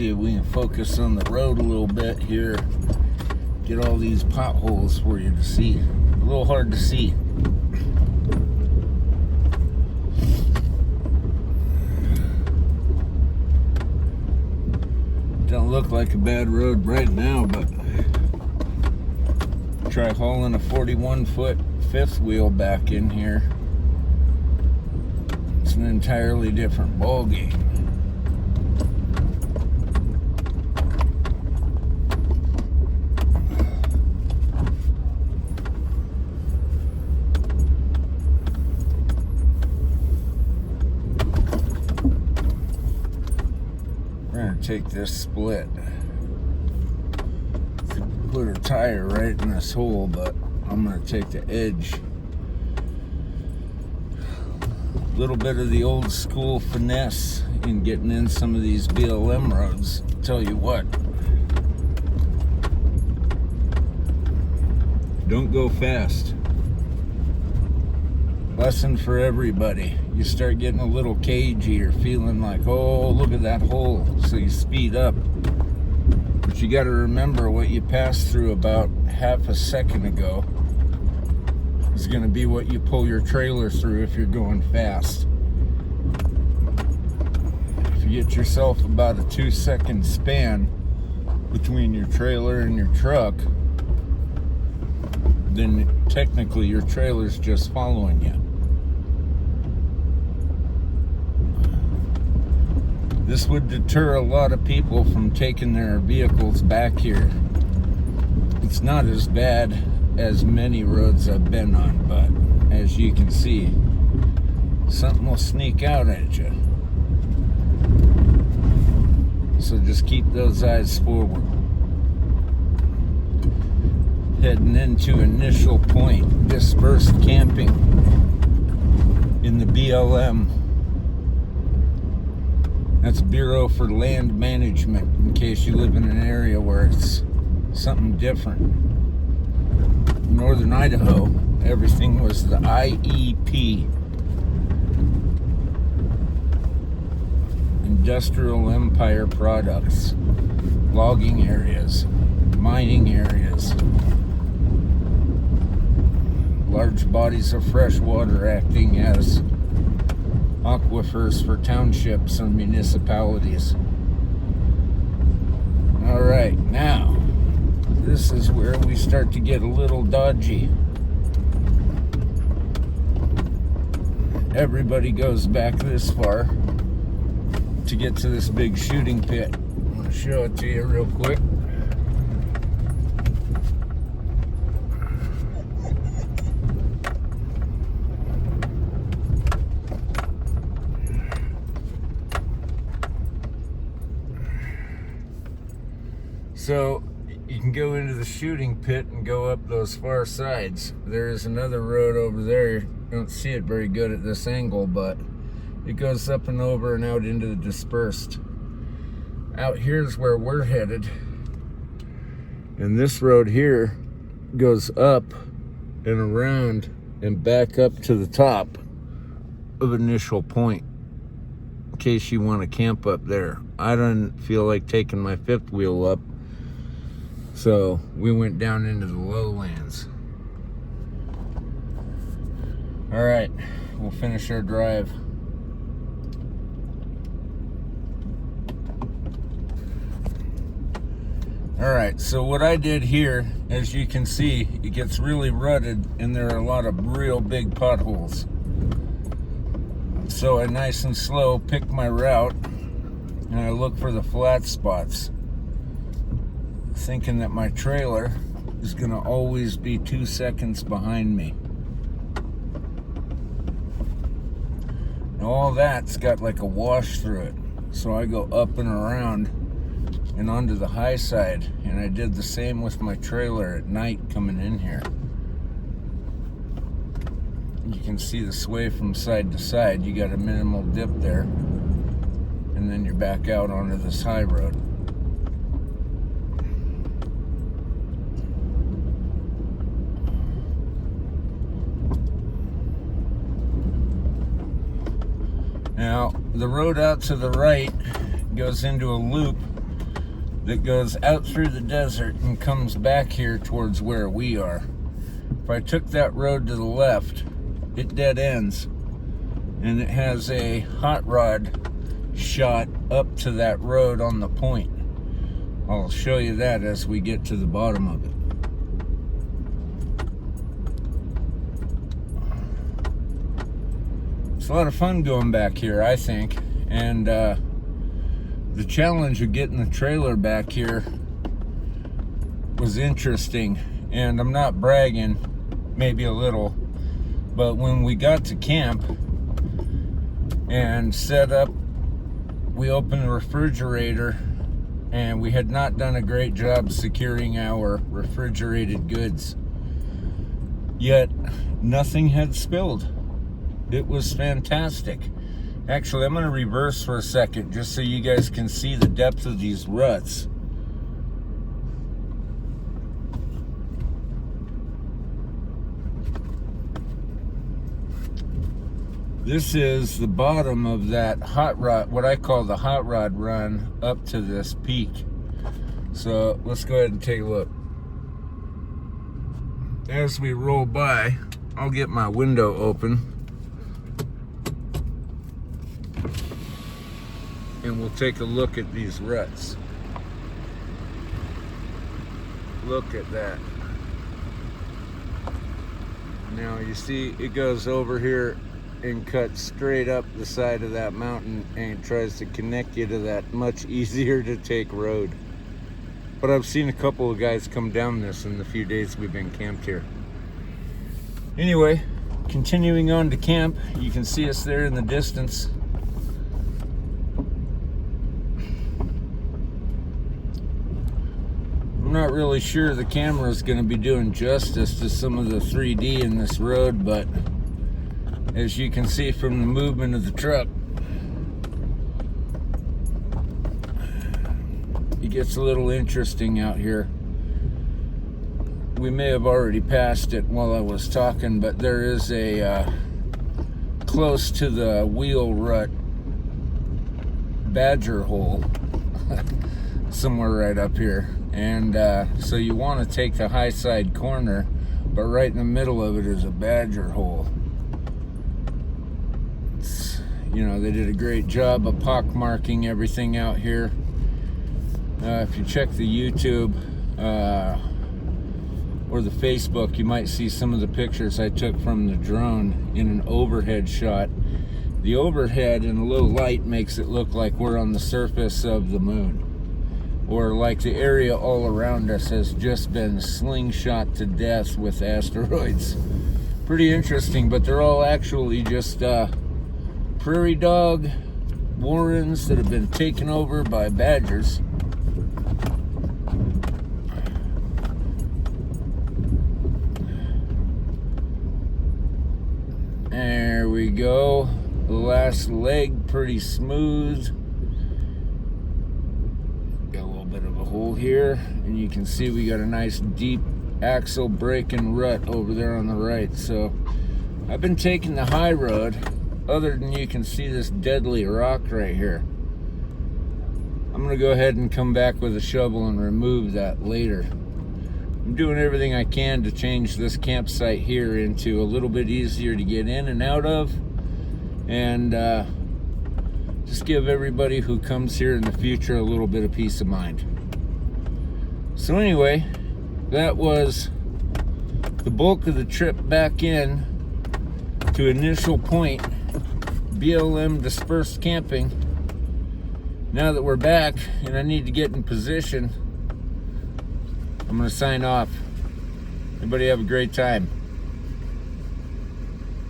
see if we can focus on the road a little bit here. Get all these potholes for you to see. A little hard to see. Don't look like a bad road right now, but try hauling a 41-foot fifth wheel back in here. It's an entirely different ball game. We're gonna take this split, put a tire right in this hole, but I'm gonna take the edge. A little bit of the old school finesse in getting in some of these BLM roads. Tell you what, don't go fast. Lesson for everybody. You start getting a little cagey or feeling like, oh, look at that hole, so you speed up. But you got to remember what you passed through about half a second ago is going to be what you pull your trailer through if you're going fast. If you get yourself about a 2-second span between your trailer and your truck, then technically your trailer's just following you. This would deter a lot of people from taking their vehicles back here. It's not as bad as many roads I've been on, but as you can see, something will sneak out at you. So just keep those eyes forward. Heading into Initial Point Dispersed camping in the BLM. That's Bureau for Land Management, in case you live in an area where it's something different. Northern Idaho, everything was the IEP. Industrial Empire Products. Logging areas. Mining areas. Large bodies of fresh water acting as aquifers for townships and municipalities. All right, now this is where we start to get a little dodgy. Everybody goes back this far to get to this big shooting pit. I'm going to show it to you real quick. So you can go into the shooting pit and go up those far sides. There is another road over there. You don't see it very good at this angle, but it goes up and over and out into the dispersed. Out here's where we're headed. And this road here goes up and around and back up to the top of Initial Point, in case you want to camp up there. I don't feel like taking my fifth wheel up, so we went down into the lowlands. All right, we'll finish our drive. All right, so what I did here, as you can see, it gets really rutted and there are a lot of real big potholes. So I nice and slow pick my route and I look for the flat spots, thinking that my trailer is gonna always be 2 seconds behind me. And all that's got like a wash through it. So I go up and around and onto the high side, and I did the same with my trailer at night coming in here. You can see the sway from side to side. You got a minimal dip there, and then you're back out onto this high road. Now, the road out to the right goes into a loop that goes out through the desert and comes back here towards where we are. If I took that road to the left, it dead ends, and it has a hot rod shot up to that road on the point. I'll show you that as we get to the bottom of it. It's a lot of fun going back here, I think, and the challenge of getting the trailer back here was interesting, and I'm not bragging, maybe a little, but when we got to camp and set up, we opened the refrigerator, and we had not done a great job securing our refrigerated goods, yet nothing had spilled. It was fantastic. Actually, I'm going to reverse for a second just so you guys can see the depth of these ruts. This is the bottom of that hot rod, what I call the hot rod run up to this peak. So let's go ahead and take a look. As we roll by, I'll get my window open and we'll take a look at these ruts. Look at that. Now you see it goes over here and cuts straight up the side of that mountain and tries to connect you to that much easier to take road. But I've seen a couple of guys come down this in the few days we've been camped here. Anyway, continuing on to camp, you can see us there in the distance. I'm not really sure the camera is going to be doing justice to some of the 3D in this road, but as you can see from the movement of the truck, it gets a little interesting out here. We may have already passed it while I was talking, but there is a close to the wheel rut badger hole somewhere right up here, and so you want to take the high side corner, but right in the middle of it is a badger hole. You know, they did a great job of pockmarking everything out here. If you check the YouTube or the Facebook, you might see some of the pictures I took from the drone in an overhead shot. The overhead in a low light makes it look like we're on the surface of the moon, or like the area all around us has just been slingshot to death with asteroids. Pretty interesting, but they're all actually just prairie dog warrens that have been taken over by badgers. There we go. The last leg pretty smooth. Got a little bit of a hole here, and you can see we got a nice deep axle breaking rut over there on the right. So I've been taking the high road, other than you can see this deadly rock right here. I'm gonna go ahead and come back with a shovel and remove that later. I'm doing everything I can to change this campsite here into a little bit easier to get in and out of, and just give everybody who comes here in the future a little bit of peace of mind. So anyway, that was the bulk of the trip back in to Initial Point BLM dispersed camping. Now that we're back and I need to get in position, I'm going to sign off. Everybody have a great time.